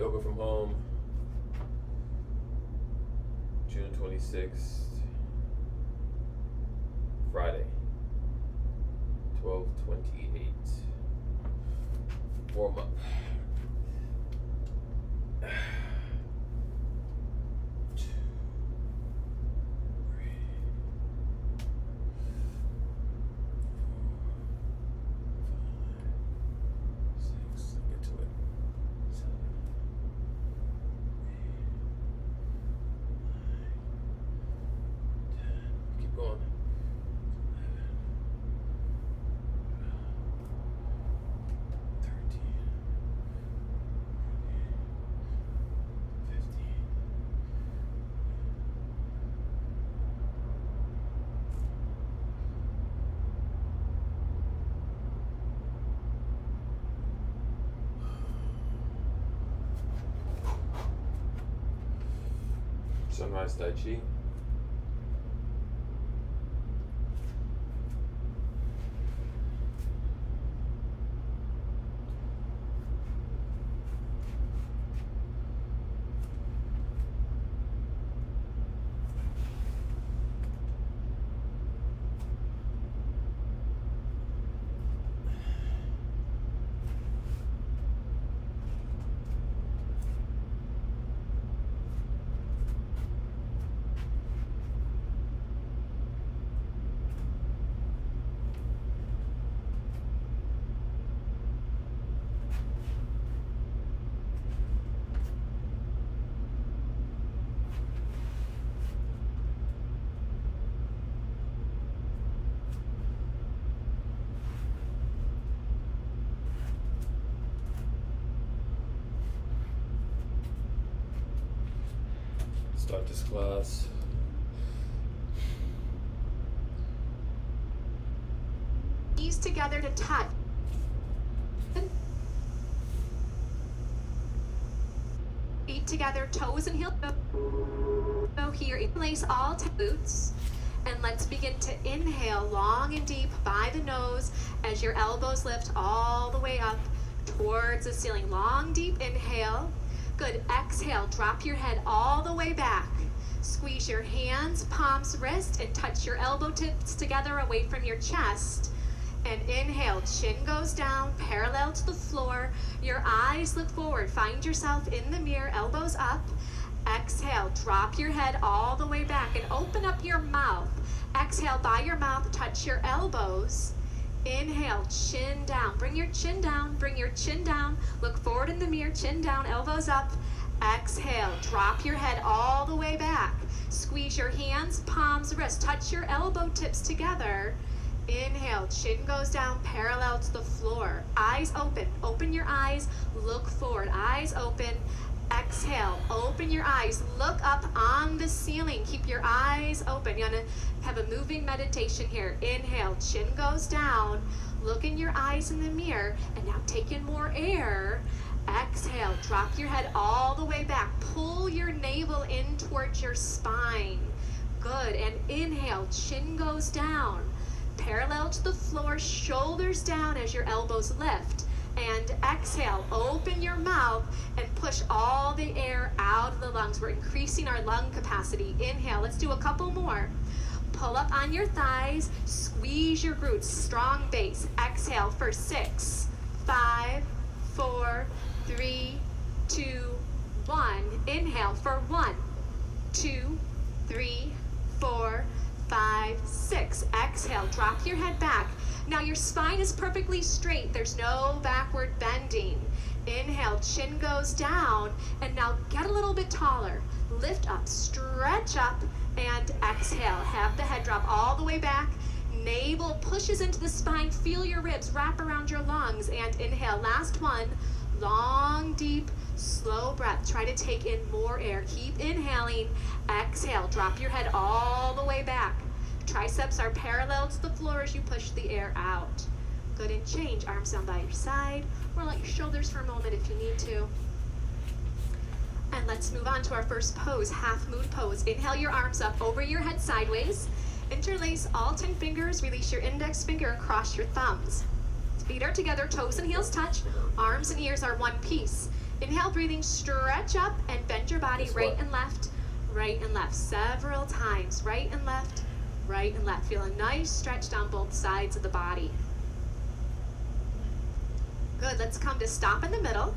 Yoga from Home, June 26th, Friday, 12:28. Warm up. Sunrise Tai Chi. Start this class. Knees together to touch. Feet together, toes and heels. So here, interlace all boots. And let's begin to inhale long and deep by the nose as your elbows lift all the way up towards the ceiling. Long, deep inhale. Good. Exhale, drop your head all the way back. Squeeze your hands, palms, wrist, and touch your elbow tips together away from your chest. And inhale, chin goes down, parallel to the floor. Your eyes look forward. Find yourself in the mirror, elbows up. Exhale, drop your head all the way back and open up your mouth. Exhale by your mouth, touch your elbows. Inhale, chin down. Bring your chin down, bring your chin down. Look forward in the mirror, chin down, elbows up. Exhale, drop your head all the way back. Squeeze your hands, palms, wrists. Touch your elbow tips together. Inhale, chin goes down, parallel to the floor. Eyes open. Open your eyes, look forward. Eyes open. Exhale, open your eyes, look up on the ceiling. Keep your eyes open. You're gonna have a moving meditation here. Inhale, chin goes down. Look in your eyes in the mirror. And now take in more air. Exhale, drop your head all the way back. Pull your navel in towards your spine. Good. And inhale, chin goes down. Parallel to the floor, shoulders down as your elbows lift. And exhale, open your mouth and push all the air out of the lungs. We're increasing our lung capacity. Inhale, let's do a couple more. Pull up on your thighs, squeeze your glutes, strong base. Exhale for 6, 5, 4, 3, 2, 1. Inhale for 1, 2, 3, 4, 5, 6. Exhale, drop your head back. Now your spine is perfectly straight. There's no backward bending. Inhale, chin goes down, and now get a little bit taller. Lift up, stretch up, and exhale. Have the head drop all the way back. Navel pushes into the spine. Feel your ribs wrap around your lungs, and inhale. Last one. Long, deep, slow breath. Try to take in more air. Keep inhaling. Exhale, drop your head all the way back. Triceps are parallel to the floor as you push the air out. Good, and change. Arms down by your side, or let your shoulders for a moment if you need to. And let's move on to our first pose, half moon pose. Inhale your arms up over your head sideways. Interlace all 10 fingers. Release your index finger across your thumbs. Feet are together, toes and heels touch. Arms and ears are one piece. Inhale, breathing, stretch up and bend your body Guess right what? and left, several times, right and left. Feel a nice stretch down both sides of the body. Good, let's come to stop in the middle.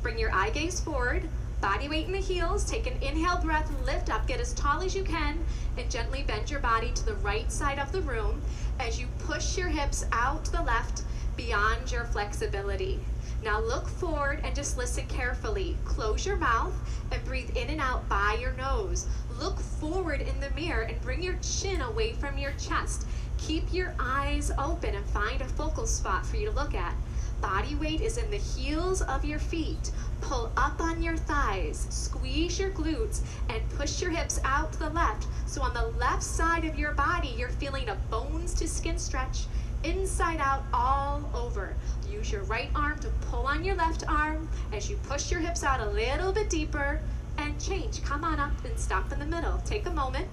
Bring your eye gaze forward, body weight in the heels. Take an inhale breath, lift up, get as tall as you can, and gently bend your body to the right side of the room as you push your hips out to the left beyond your flexibility. Now look forward and just listen carefully. Close your mouth and breathe in and out by your nose. Look forward in the mirror and bring your chin away from your chest. Keep your eyes open and find a focal spot for you to look at. Body weight is in the heels of your feet. Pull up on your thighs, squeeze your glutes, and push your hips out to the left. So on the left side of your body, you're feeling a bones to skin stretch, inside out all over. Use your right arm to pull on your left arm as you push your hips out a little bit deeper and change. Come on up and stop in the middle. Take a moment.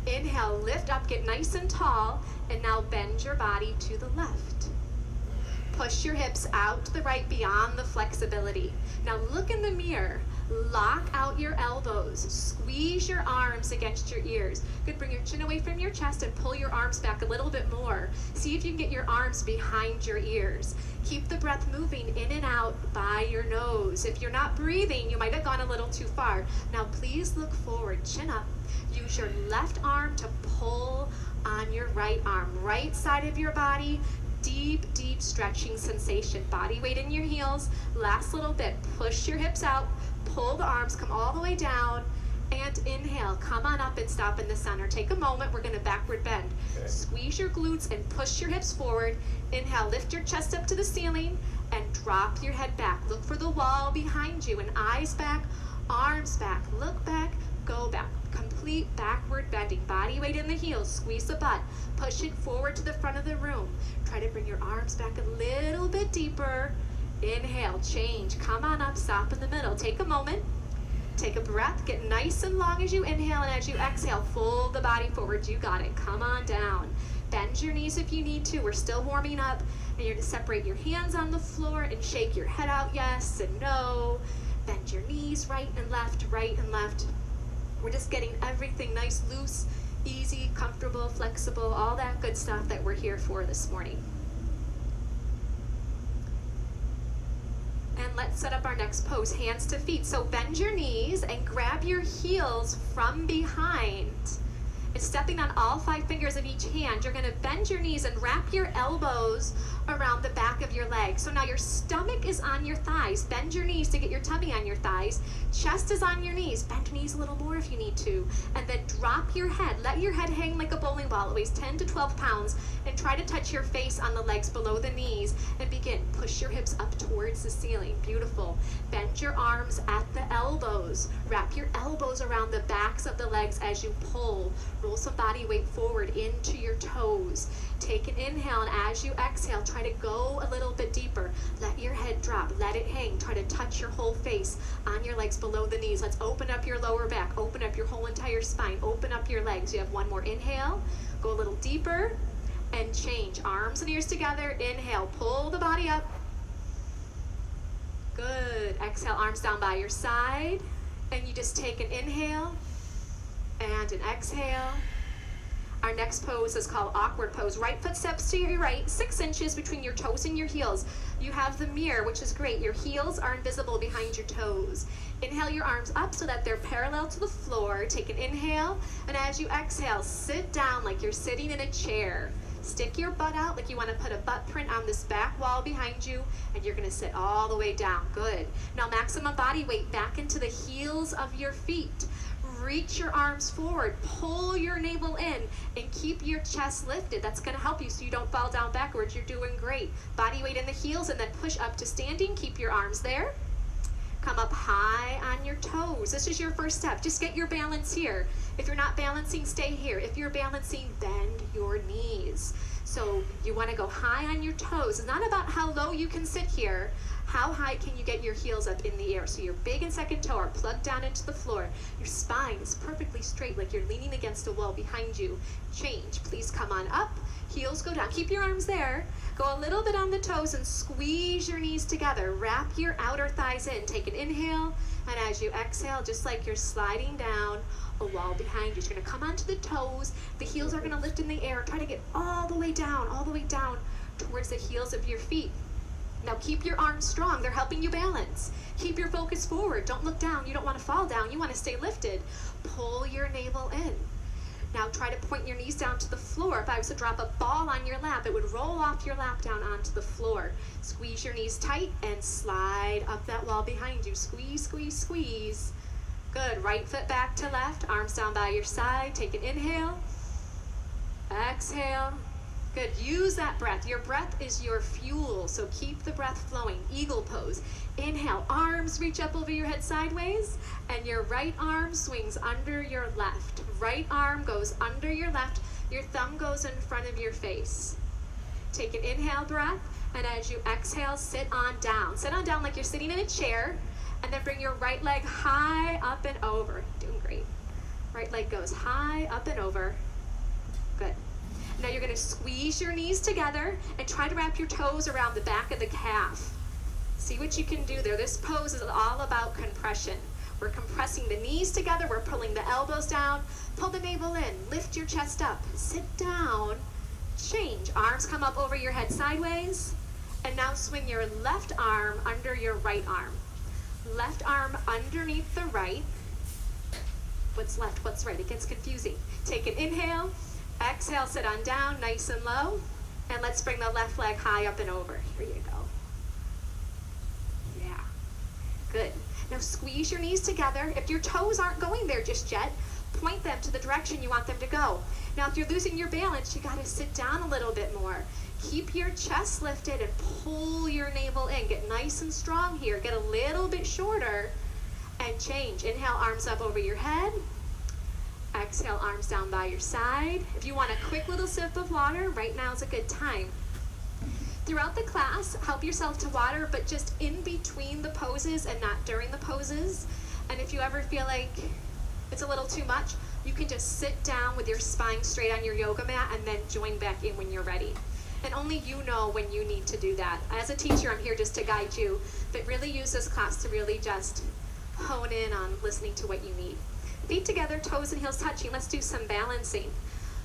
Inhale, lift up, get nice and tall, and now bend your body to the left. Push your hips out to the right beyond the flexibility. Now look in the mirror. Lock out your elbows. Squeeze your arms against your ears. Good, bring your chin away from your chest and pull your arms back a little bit more. See if you can get your arms behind your ears. Keep the breath moving in and out by your nose. If you're not breathing, you might have gone a little too far. Now please look forward, chin up. Use your left arm to pull on your right arm. Right side of your body. Deep stretching sensation. Body weight in your heels. Last little bit. Push your hips out. Pull the arms, come all the way down, and inhale. Come on up and stop in the center. Take a moment. We're going to backward bend. Okay. Squeeze your glutes and push your hips forward. Inhale, lift your chest up to the ceiling and drop your head back. Look for the wall behind you and eyes back, arms back. Look back, go back. Complete backward bending. Body weight in the heels. Squeeze the butt. Push it forward to the front of the room. Try to bring your arms back a little bit deeper. Inhale, change. Come on up, stop in the middle. Take a moment. Take a breath. Get nice and long as you inhale, and as you exhale, fold the body forward. You got it. Come on down. Bend your knees if you need to. We're still warming up. And you're going to separate your hands on the floor and shake your head out yes and no. Bend your knees right and left, right and left. We're just getting everything nice, loose, easy, comfortable, flexible, all that good stuff that we're here for this morning. And let's set up our next pose, hands to feet. So bend your knees and grab your heels from behind. It's stepping on all 5 fingers of each hand. You're going to bend your knees and wrap your elbows around the back of your legs. So now your stomach is on your thighs. Bend your knees to get your tummy on your thighs. Chest is on your knees. Bend your knees a little more if you need to. And then drop your head. Let your head hang like a bowling ball. It weighs 10 to 12 pounds. And try to touch your face on the legs below the knees. And begin. Push your hips up towards the ceiling. Beautiful. Bend your arms at the elbows. Wrap your elbows around the backs of the legs as you pull. Roll some body weight forward into your toes. Take an inhale, and as you exhale, try to go a little bit deeper. Let your head drop. Let it hang. Try to touch your whole face on your legs below the knees. Let's open up your lower back. Open up your whole entire spine. Open up your legs. You have one more inhale. Go a little deeper and change. Arms and ears together. Inhale. Pull the body up. Good. Exhale, arms down by your side. And you just take an inhale and an exhale. Our next pose is called awkward pose. Right foot steps to your right, 6 inches between your toes and your heels. You have the mirror, which is great. Your heels are invisible behind your toes. Inhale your arms up so that they're parallel to the floor. Take an inhale, and as you exhale, sit down like you're sitting in a chair. Stick your butt out like you want to put a butt print on this back wall behind you, and you're going to sit all the way down. Good. Now maximum body weight back into the heels of your feet. Reach your arms forward, pull your navel in, and keep your chest lifted. That's going to help you so you don't fall down backwards. You're doing great. Body weight in the heels, and then push up to standing. Keep your arms there. Come up high on your toes. This is your first step. Just get your balance here. If you're not balancing, stay here. If you're balancing, bend your knees. So you want to go high on your toes. It's not about how low you can sit here. How high can you get your heels up in the air? So your big and second toe are plugged down into the floor. Your spine is perfectly straight like you're leaning against a wall behind you. Change. Please come on up. Heels go down. Keep your arms there. Go a little bit on the toes and squeeze your knees together. Wrap your outer thighs in. Take an inhale, and as you exhale, just like you're sliding down a wall behind you, you're gonna come onto the toes. The heels are gonna lift in the air. Try to get all the way down towards the heels of your feet. Now keep your arms strong. They're helping you balance. Keep your focus forward. Don't look down. You don't want to fall down. You want to stay lifted. Pull your navel in. Now try to point your knees down to the floor. If I was to drop a ball on your lap, it would roll off your lap down onto the floor. Squeeze your knees tight and slide up that wall behind you. Squeeze, squeeze, squeeze. Good. Right foot back to left. Arms down by your side. Take an inhale. Exhale. Good. Use that breath. Your breath is your fuel, so keep the breath flowing. Eagle pose. Inhale. Arms reach up over your head sideways, and your right arm swings under your left. Right arm goes under your left. Your thumb goes in front of your face. Take an inhale breath, and as you exhale, sit on down. Sit on down like you're sitting in a chair, and then bring your right leg high up and over. Doing great. Right leg goes high up and over. Good. Now you're going to squeeze your knees together and try to wrap your toes around the back of the calf. See what you can do there. This pose is all about compression. We're compressing the knees together. We're pulling the elbows down. Pull the navel in. Lift your chest up. Sit down. Change. Arms come up over your head sideways. And now swing your left arm under your right arm. Left arm underneath the right. What's left? What's right? It gets confusing. Take an inhale. Exhale, sit on down, nice and low. And let's bring the left leg high up and over. Here you go. Yeah. Good. Now squeeze your knees together. If your toes aren't going there just yet, point them to the direction you want them to go. Now if you're losing your balance, you got to sit down a little bit more. Keep your chest lifted and pull your navel in. Get nice and strong here. Get a little bit shorter and change. Inhale, arms up over your head. Exhale, arms down by your side. If you want a quick little sip of water, right now is a good time. Throughout the class, help yourself to water, but just in between the poses and not during the poses. And if you ever feel like it's a little too much, you can just sit down with your spine straight on your yoga mat and then join back in when you're ready. And only you know when you need to do that. As a teacher, I'm here just to guide you, but really use this class to really just hone in on listening to what you need. Feet together, toes and heels touching. Let's do some balancing.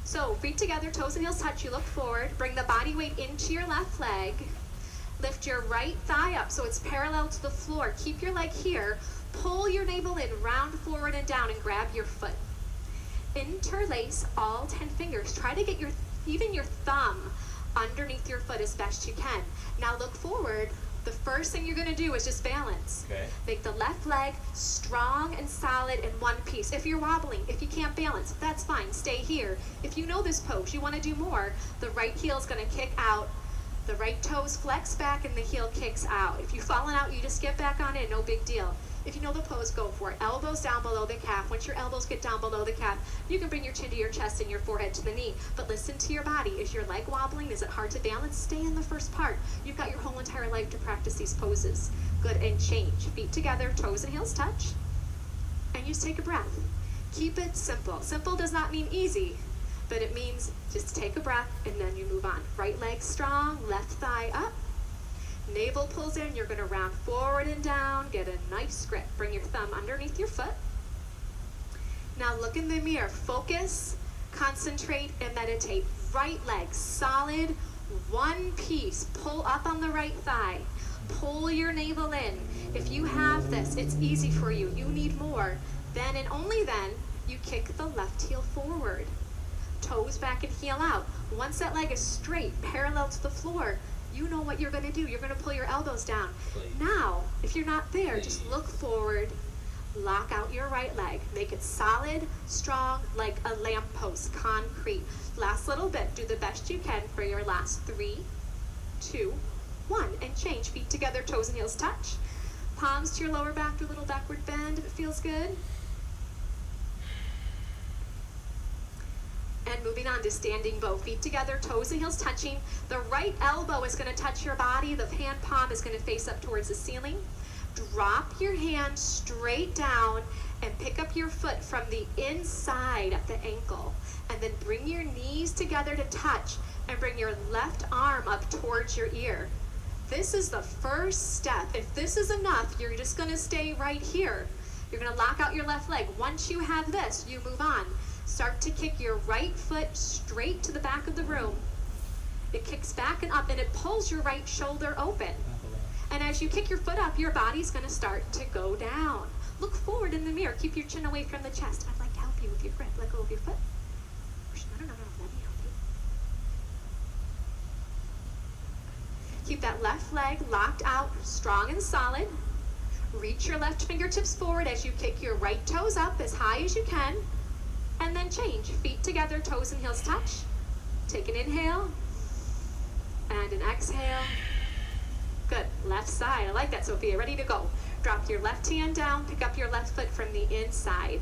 So feet together, toes and heels touch. You look forward. Bring the body weight into your left leg. Lift your right thigh up so it's parallel to the floor. Keep your leg here. Pull your navel in, round forward and down, and grab your foot. Interlace all 10 fingers. Try to get even your thumb underneath your foot as best you can. Now look forward. The first thing you're going to do is just balance. Okay. Make the left leg strong and solid in one piece. If you're wobbling, if you can't balance, that's fine. Stay here. If you know this pose, you want to do more, the right heel is going to kick out. The right toes flex back and the heel kicks out. If you've fallen out, you just get back on in. No big deal. If you know the pose, go for it. Elbows down below the calf. Once your elbows get down below the calf, you can bring your chin to your chest and your forehead to the knee. But listen to your body. Is your leg wobbling? Is it hard to balance? Stay in the first part. You've got your whole entire life to practice these poses. Good, and change. Feet together, toes and heels touch. And just take a breath. Keep it simple. Simple does not mean easy, but it means just take a breath and then you move on. Right leg strong, left thigh up. Navel pulls in, you're going to round forward and down, get a nice grip. Bring your thumb underneath your foot. Now look in the mirror, focus, concentrate, and meditate. Right leg solid, one piece. Pull up on the right thigh. Pull your navel in. If you have this, it's easy for you. You need more. Then and only then, you kick the left heel forward. Toes back and heel out. Once that leg is straight, parallel to the floor, you know what you're going to do. You're going to pull your elbows down. Please. Now, if you're not there, Please. just look forward, lock out your right leg. Make it solid, strong, like a lamppost, concrete. Last little bit. Do the best you can for your last 3, 2, 1. And change. Feet together, toes and heels touch. Palms to your lower back, do a little backward bend if it feels good. And moving on to standing bow. Feet together, toes and heels touching. The right elbow is going to touch your body. The hand palm is going to face up towards the ceiling. Drop your hand straight down and pick up your foot from the inside of the ankle. And then bring your knees together to touch. and bring your left arm up towards your ear. This is the first step. If this is enough, you're just gonna stay right here. You're gonna lock out your left leg. Once you have this, you move on. Start to kick your right foot straight to the back of the room. It kicks back and up, and it pulls your right shoulder open. And as you kick your foot up, your body's gonna start to go down. Look forward in the mirror. Keep your chin away from the chest. I'd like to help you with your grip. Let go of your foot. No, let me help you. Keep that left leg locked out, strong and solid. Reach your left fingertips forward as you kick your right toes up as high as you can. And then change. Feet together, toes and heels touch. Take an inhale. And an exhale. Good. Left side. I like that, Sophia. Ready to go. Drop your left hand down. Pick up your left foot from the inside.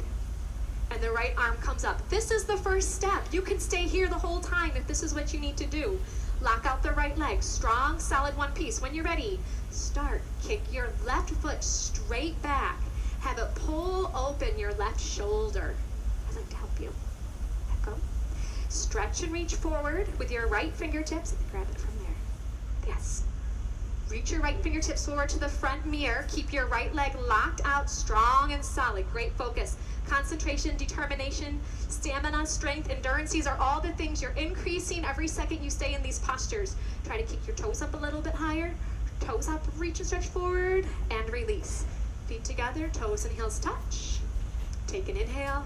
And the right arm comes up. This is the first step. You can stay here the whole time if this is what you need to do. Lock out the right leg. Strong, solid one piece. When you're ready, start. Kick your left foot straight back. Have it pull open your left shoulder. I'd like to help you. Let go. Stretch and reach forward with your right fingertips and grab it from there. Yes. Reach your right fingertips forward to the front mirror. Keep your right leg locked out, strong and solid. Great focus. Concentration, determination, stamina, strength, endurance. These are all the things you're increasing every second you stay in these postures. Try to kick your toes up a little bit higher. Toes up, reach and stretch forward, and release. Feet together, toes and heels touch. Take an inhale.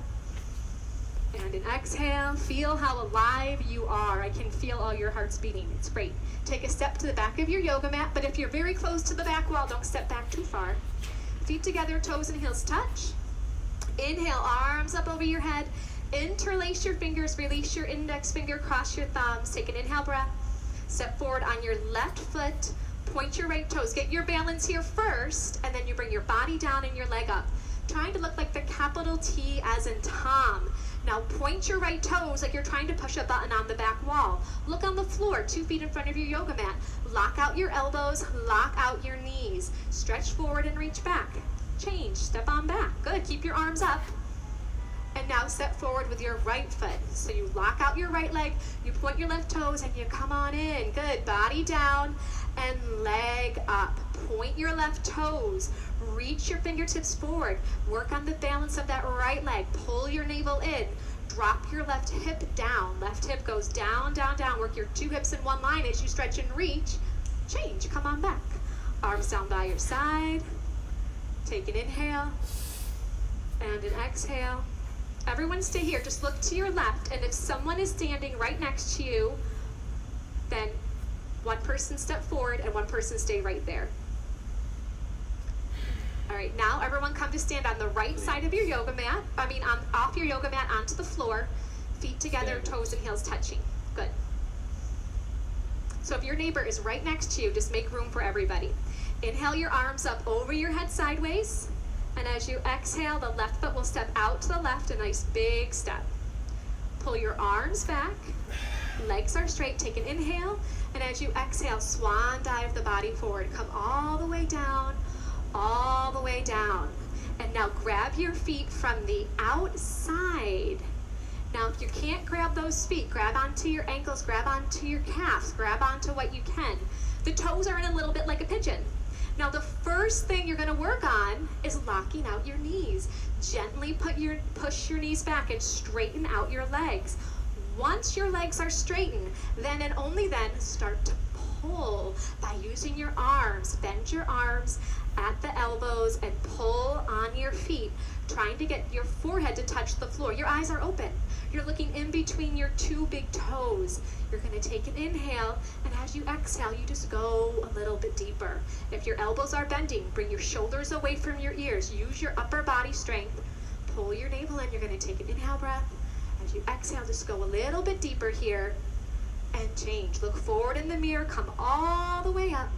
And an exhale. Feel how alive you are. I can feel all your hearts beating. It's great. Take a step to the back of your yoga mat, but if you're very close to the back wall, don't step back too far. Feet together, toes and heels touch. Inhale, arms up over your head. Interlace your fingers, release your index finger, cross your thumbs. Take an inhale breath. Step forward on your left foot. Point your right toes. Get your balance here first, and then you bring your body down and your leg up. Trying to look like the capital T as in Tom. Now point your right toes like you're trying to push a button on the back wall. Look on the floor, 2 feet in front of your yoga mat. Lock out your elbows, lock out your knees. Stretch forward and reach back. Change, step on back. Good, keep your arms up. And now step forward with your right foot. So you lock out your right leg, you point your left toes, and you come on in. Good, body down and leg up. Point your left toes. Reach your fingertips forward. Work on the balance of that right leg. Pull your navel in. Drop your left hip down. Left hip goes down, down, down. Work your 2 hips in one line as you stretch and reach. Change, come on back. Arms down by your side. Take an inhale and an exhale. Everyone stay here. Just look to your left, and if someone is standing right next to you, then one person step forward and one person stay right there. All right, now everyone come to stand on the right side of your yoga mat. Off your yoga mat onto the floor. Feet together, toes and heels touching. Good. So if your neighbor is right next to you, just make room for everybody. Inhale your arms up over your head sideways. And as you exhale, the left foot will step out to the left, a nice big step. Pull your arms back. Legs are straight. Take an inhale. And as you exhale, swan dive the body forward. Come all the way down. All the way down. And now grab your feet from the outside. Now if you can't grab those feet, grab onto your ankles, grab onto your calves, grab onto what you can. The toes are in a little bit like a pigeon. Now the first thing you're going to work on is locking out your knees. Gently push your knees back and straighten out your legs. Once your legs are straightened, then and only then start to pull by using your arms. Bend your arms at the elbows and pull on your feet, trying to get your forehead to touch the floor. Your eyes are open. You're looking in between your 2 big toes. You're going to take an inhale, and as you exhale, you just go a little bit deeper. If your elbows are bending, bring your shoulders away from your ears. Use your upper body strength. Pull your navel in. You're going to take an inhale breath. As you exhale, just go a little bit deeper here and change. Look forward in the mirror. Come all the way up.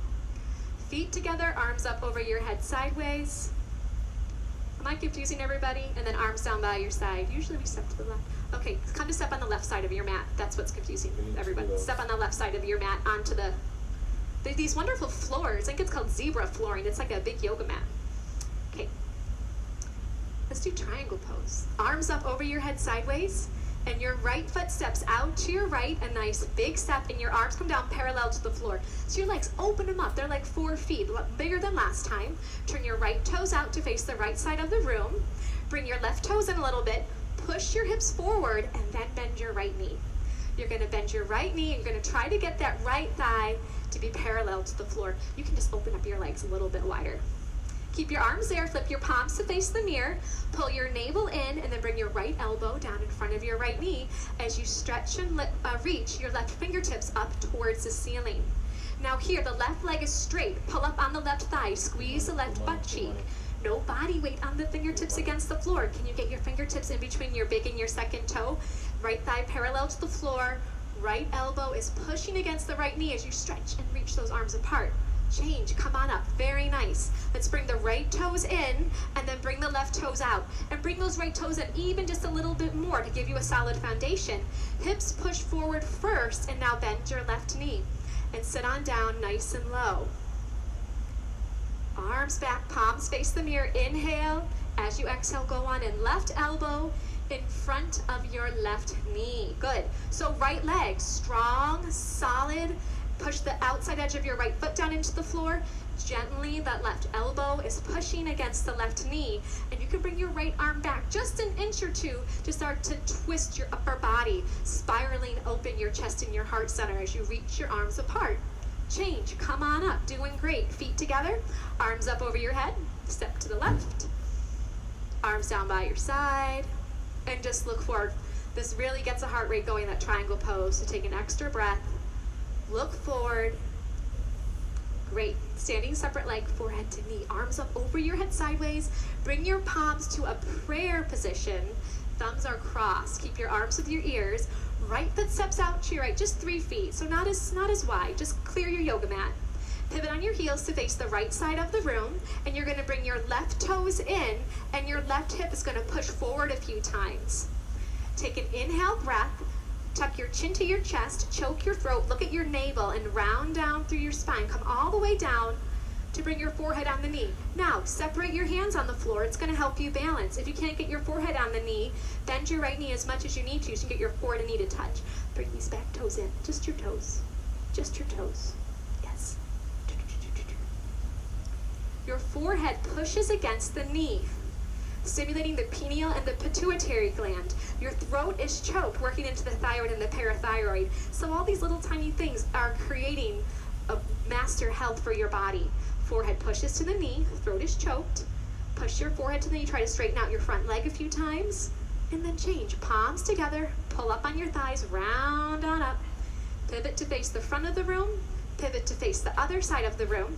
Feet together, arms up over your head sideways. Am I confusing everybody? And then arms down by your side. Usually we step to the left. Okay, come to step on the left side of your mat. That's what's confusing everybody. Step on the left side of your mat onto these wonderful floors. I think it's called zebra flooring. It's like a big yoga mat. Okay. Let's do triangle pose. Arms up over your head sideways. and your right foot steps out to your right, a nice big step, and your arms come down parallel to the floor. So your legs, open them up. They're like 4 feet, bigger than last time. Turn your right toes out to face the right side of the room. Bring your left toes in a little bit. Push your hips forward, and then bend your right knee. You're gonna bend your right knee, and you're gonna try to get that right thigh to be parallel to the floor. You can just open up your legs a little bit wider. Keep your arms there, flip your palms to face the mirror, pull your navel in, and then bring your right elbow down in front of your right knee as you stretch and reach your left fingertips up towards the ceiling. Now here, the left leg is straight. Pull up on the left thigh, squeeze the left butt cheek. No body weight on the fingertips against the floor. Can you get your fingertips in between your big and your second toe? Right thigh parallel to the floor. Right elbow is pushing against the right knee as you stretch and reach those arms apart. Change, come on up, very nice. Let's bring the right toes in and then bring the left toes out. And bring those right toes in even just a little bit more to give you a solid foundation. Hips push forward first, and now bend your left knee. And sit on down nice and low. Arms back, palms face the mirror. Inhale. As you exhale, go on in left elbow in front of your left knee. Good. So right leg, strong, solid. Push the outside edge of your right foot down into the floor. Gently, that left elbow is pushing against the left knee. And you can bring your right arm back just an inch or two to start to twist your upper body, spiraling open your chest and your heart center as you reach your arms apart. Change, come on up, doing great. Feet together, arms up over your head, step to the left, arms down by your side, and just look forward. This really gets the heart rate going, that triangle pose, so take an extra breath, look forward. Great, standing separate leg, forehead to knee, arms up over your head sideways, bring your palms to a prayer position, thumbs are crossed, keep your arms with your ears. Right foot steps out to your right, just 3 feet, so not as wide, just clear your yoga mat. Pivot on your heels to face the right side of the room, and you're gonna bring your left toes in, and your left hip is gonna push forward a few times. Take an inhale breath, tuck your chin to your chest, choke your throat, look at your navel, and round down through your spine. Come all the way down to bring your forehead on the knee. Now, separate your hands on the floor. It's gonna help you balance. If you can't get your forehead on the knee, bend your right knee as much as you need to so you can get your forehead and knee to touch. Bring these back toes in, just your toes. Just your toes, yes. Your forehead pushes against the knee, stimulating the pineal and the pituitary gland. Your throat is choked, working into the thyroid and the parathyroid. So all these little tiny things are creating a master health for your body. Forehead pushes to the knee, throat is choked. Push your forehead to the knee, try to straighten out your front leg a few times, and then change. Palms together, pull up on your thighs, round on up. Pivot to face the front of the room, pivot to face the other side of the room.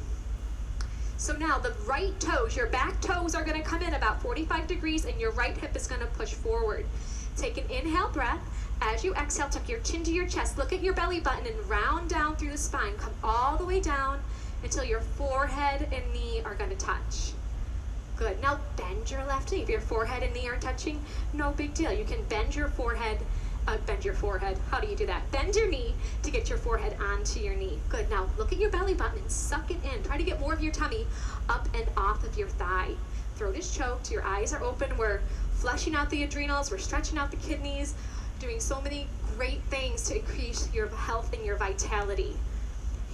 So now the right toes, your back toes are gonna come in about 45 degrees and your right hip is gonna push forward. Take an inhale breath. As you exhale, tuck your chin to your chest, look at your belly button and round down through the spine. Come all the way down until your forehead and knee are gonna touch. Good, now bend your left knee. If your forehead and knee aren't touching, no big deal. You can bend your forehead, how do you do that? Bend your knee to get your forehead onto your knee. Good, now look at your belly button and suck it in. Try to get more of your tummy up and off of your thigh. Throat is choked, your eyes are open. We're flushing out the adrenals, we're stretching out the kidneys, doing so many great things to increase your health and your vitality.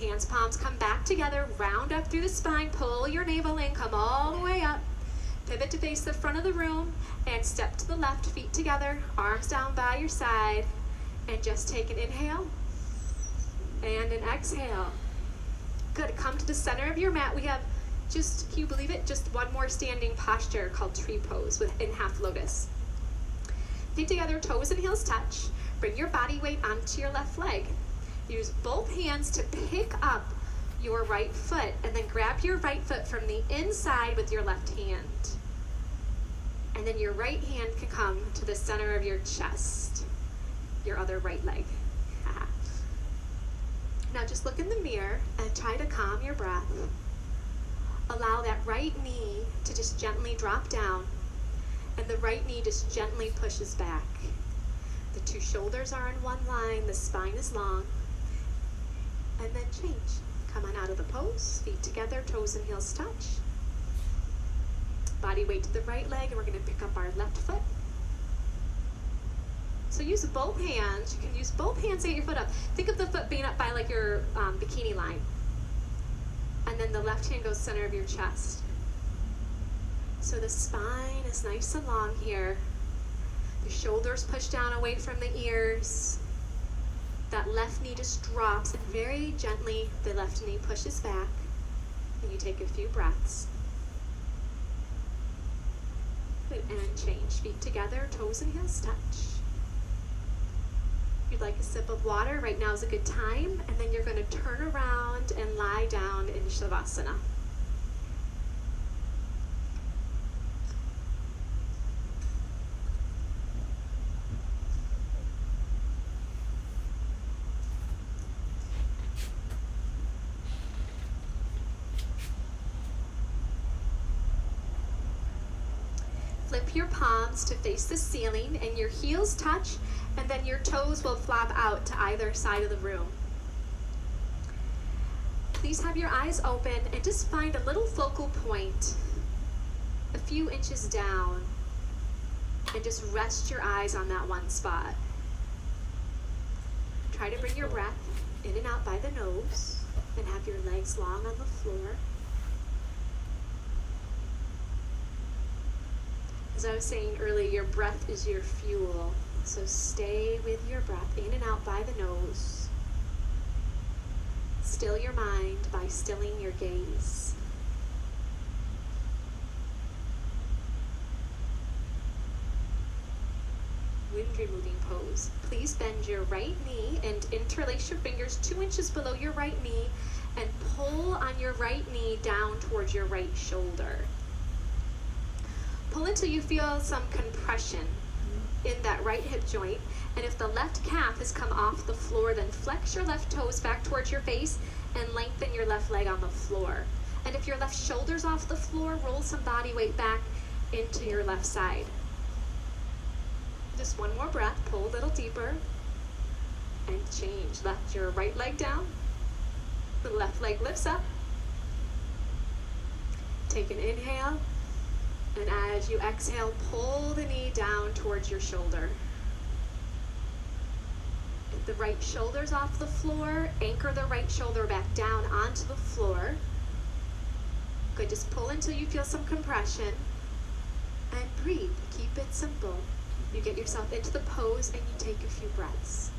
Hands, palms come back together, round up through the spine, pull your navel in, come all the way up. Pivot to face the front of the room and step to the left, feet together, arms down by your side, and just take an inhale and an exhale. Good, come to the center of your mat. We have just, can you believe it? Just one more standing posture called tree pose in half lotus. Feet together, toes and heels touch. Bring your body weight onto your left leg. Use both hands to pick up your right foot and then grab your right foot from the inside with your left hand. And then your right hand can come to the center of your chest, your other right leg. Now just look in the mirror and try to calm your breath. Allow that right knee to just gently drop down, and the right knee just gently pushes back. The two shoulders are in one line, the spine is long. And then change. Come on out of the pose, feet together, toes and heels touch. Body weight to the right leg, and we're gonna pick up our left foot. So use both hands. You can use both hands to get your foot up. Think of the foot being up by like your bikini line. And then the left hand goes center of your chest. So the spine is nice and long here. The shoulders push down away from the ears. That left knee just drops, and very gently the left knee pushes back. And you take a few breaths. Good, and change. Feet together, toes and heels touch. If you'd like a sip of water, right now is a good time. And then you're going to turn around and lie down in Shavasana. Flip your palms to face the ceiling and your heels touch, and then your toes will flop out to either side of the room. Please have your eyes open and just find a little focal point a few inches down and just rest your eyes on that one spot. Try to bring your breath in and out by the nose and have your legs long on the floor. As I was saying earlier, your breath is your fuel. So stay with your breath in and out by the nose. Still your mind by stilling your gaze. Wind removing pose. Please bend your right knee and interlace your fingers 2 inches below your right knee and pull on your right knee down towards your right shoulder. Pull until you feel some compression in that right hip joint. And if the left calf has come off the floor, then flex your left toes back towards your face and lengthen your left leg on the floor. And if your left shoulder's off the floor, roll some body weight back into your left side. Just one more breath, pull a little deeper, and change. Left your right leg down, the left leg lifts up. Take an inhale. And as you exhale, pull the knee down towards your shoulder. If the right shoulder's off the floor, anchor the right shoulder back down onto the floor. Good, just pull until you feel some compression. And breathe, keep it simple. You get yourself into the pose and you take a few breaths.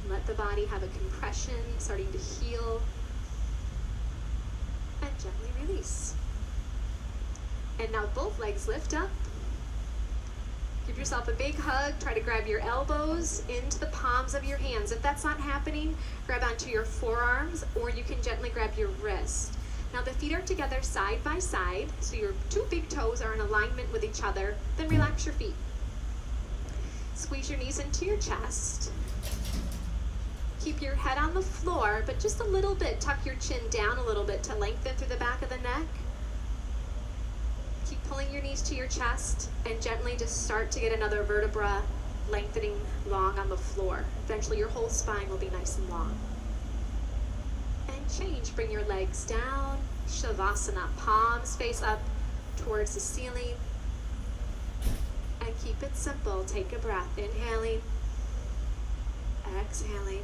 Let the body have a compression, starting to heal. And gently release. And now both legs lift up. Give yourself a big hug. Try to grab your elbows into the palms of your hands. If that's not happening, grab onto your forearms, or you can gently grab your wrist. Now the feet are together side by side, so your two big toes are in alignment with each other. Then relax your feet. Squeeze your knees into your chest. Keep your head on the floor, but just a little bit. Tuck your chin down a little bit to lengthen through the back of the neck. Keep pulling your knees to your chest and gently just start to get another vertebra lengthening long on the floor. Eventually your whole spine will be nice and long. And change, bring your legs down, Shavasana, palms face up towards the ceiling. And keep it simple, take a breath, inhaling, exhaling.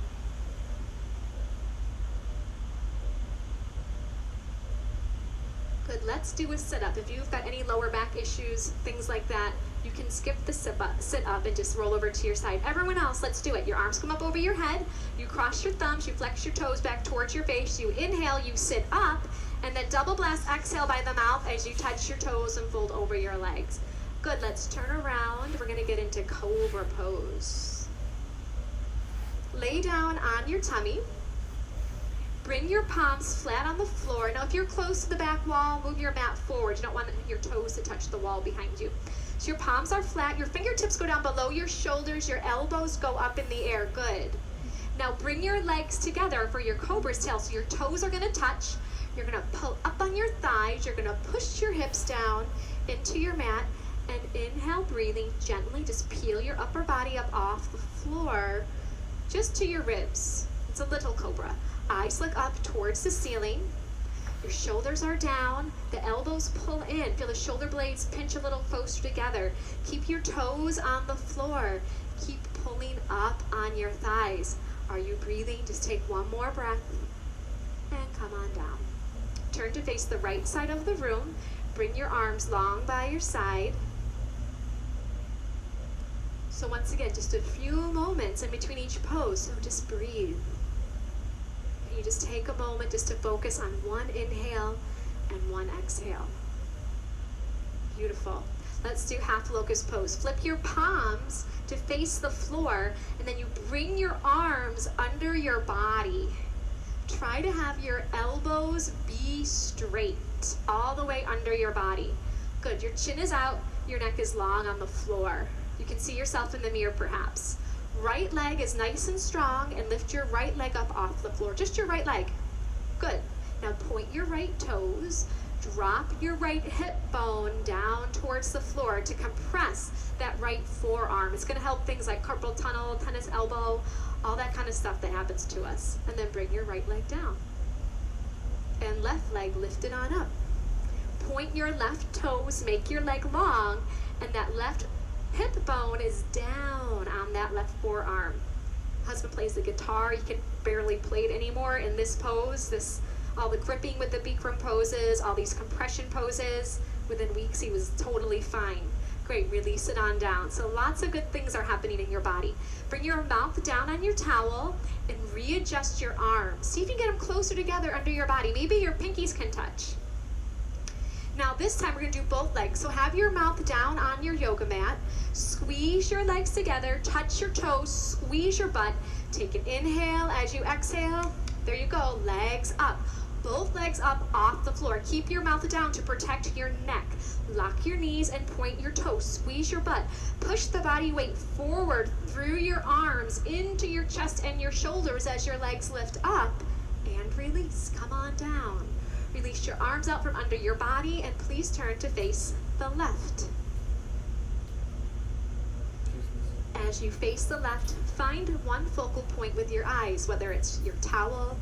Good, let's do a sit-up. If you've got any lower back issues, things like that, you can skip the sit up and just roll over to your side. Everyone else, let's do it. Your arms come up over your head, you cross your thumbs, you flex your toes back towards your face, you inhale, you sit up, and then double blast exhale by the mouth as you touch your toes and fold over your legs. Good, let's turn around. We're gonna get into Cobra pose. Lay down on your tummy. Bring your palms flat on the floor. Now if you're close to the back wall, move your mat forward. You don't want your toes to touch the wall behind you. So your palms are flat, your fingertips go down below your shoulders, your elbows go up in the air. Good. Now bring your legs together for your cobra's tail. So your toes are gonna touch. You're gonna pull up on your thighs. You're gonna push your hips down into your mat. And inhale, breathing gently. Just peel your upper body up off the floor just to your ribs. It's a little cobra. Eyes look up towards the ceiling. Your shoulders are down, the elbows pull in. Feel the shoulder blades pinch a little closer together. Keep your toes on the floor. Keep pulling up on your thighs. Are you breathing? Just take one more breath and come on down. Turn to face the right side of the room. Bring your arms long by your side. So once again, just a few moments in between each pose, so just breathe. And you just take a moment just to focus on one inhale and one exhale. Beautiful. Let's do half locust pose. Flip your palms to face the floor, and then you bring your arms under your body. Try to have your elbows be straight, all the way under your body. Good, your chin is out, your neck is long on the floor. You can see yourself in the mirror perhaps. Right leg is nice and strong, and lift your right leg up off the floor, just your right leg. Good. Now point your right toes, drop your right hip bone down towards the floor to compress that right forearm. It's gonna help things like carpal tunnel, tennis elbow, all that kind of stuff that happens to us. And then bring your right leg down. And left leg lifted on up. Point your left toes, make your leg long, and that left hip bone is down on that left forearm. Husband plays the guitar, he can barely play it anymore in this pose, all the gripping with the Bikram poses, all these compression poses. Within weeks he was totally fine. Great, release it on down. So lots of good things are happening in your body. Bring your mouth down on your towel and readjust your arms. See if you can get them closer together under your body. Maybe your pinkies can touch. Now this time we're gonna do both legs. So have your mouth down on your yoga mat. Squeeze your legs together, touch your toes, squeeze your butt. Take an inhale as you exhale. There you go, legs up. Both legs up off the floor. Keep your mouth down to protect your neck. Lock your knees and point your toes. Squeeze your butt. Push the body weight forward through your arms into your chest and your shoulders as your legs lift up. And release. Come on down. Release your arms out from under your body and please turn to face the left. As you face the left, find one focal point with your eyes, whether it's your towel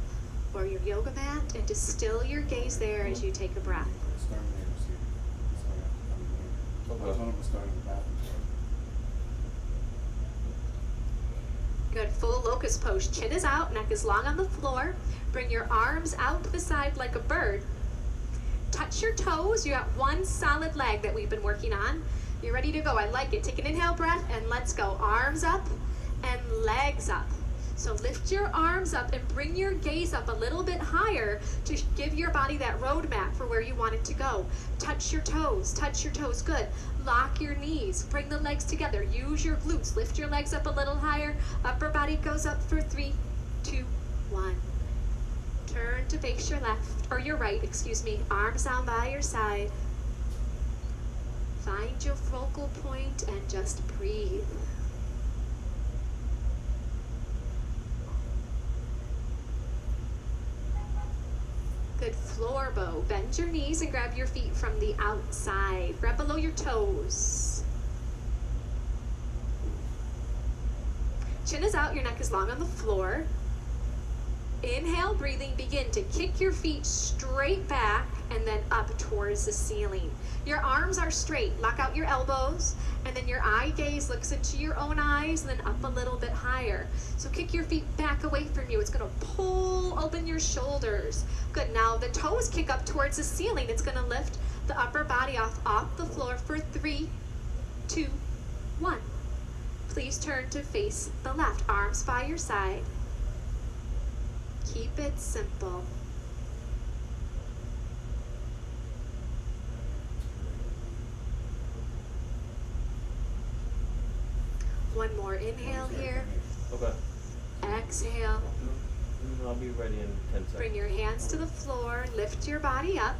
or your yoga mat, and just still your gaze there as you take a breath. Good, full locust pose. Chin is out, neck is long on the floor. Bring your arms out to the side like a bird. Touch your toes. You got one solid leg that we've been working on. You're ready to go. I like it. Take an inhale breath and let's go. Arms up and legs up. So lift your arms up and bring your gaze up a little bit higher to give your body that roadmap for where you want it to go. Touch your toes. Touch your toes. Good. Lock your knees. Bring the legs together. Use your glutes. Lift your legs up a little higher. Upper body goes up for 3, 2, 1. Turn to face your left, or your right, excuse me. Arms down by your side. Find your focal point and just breathe. Good, floor bow. Bend your knees and grab your feet from the outside. Grab below your toes. Chin is out, your neck is long on the floor. Inhale, breathing, begin to kick your feet straight back and then up towards the ceiling. Your arms are straight. Lock out your elbows, and then your eye gaze looks into your own eyes and then up a little bit higher. So kick your feet back away from you. It's gonna pull open your shoulders. Good, now the toes kick up towards the ceiling. It's gonna lift the upper body off the floor for 3, 2, 1. Please turn to face the left. Arms by your side. Keep it simple. One more inhale here. Okay. Exhale. I'll be ready in 10 seconds. Bring your hands to the floor. Lift your body up.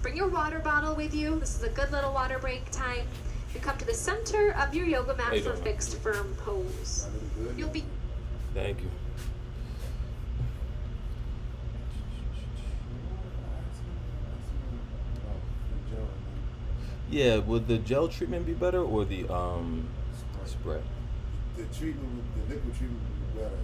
Bring your water bottle with you. This is a good little water break time. You come to the center of your yoga mat for fixed firm pose. You'll be... Thank you. Yeah, would the gel treatment be better or the spread? The treatment, the liquid treatment would be better.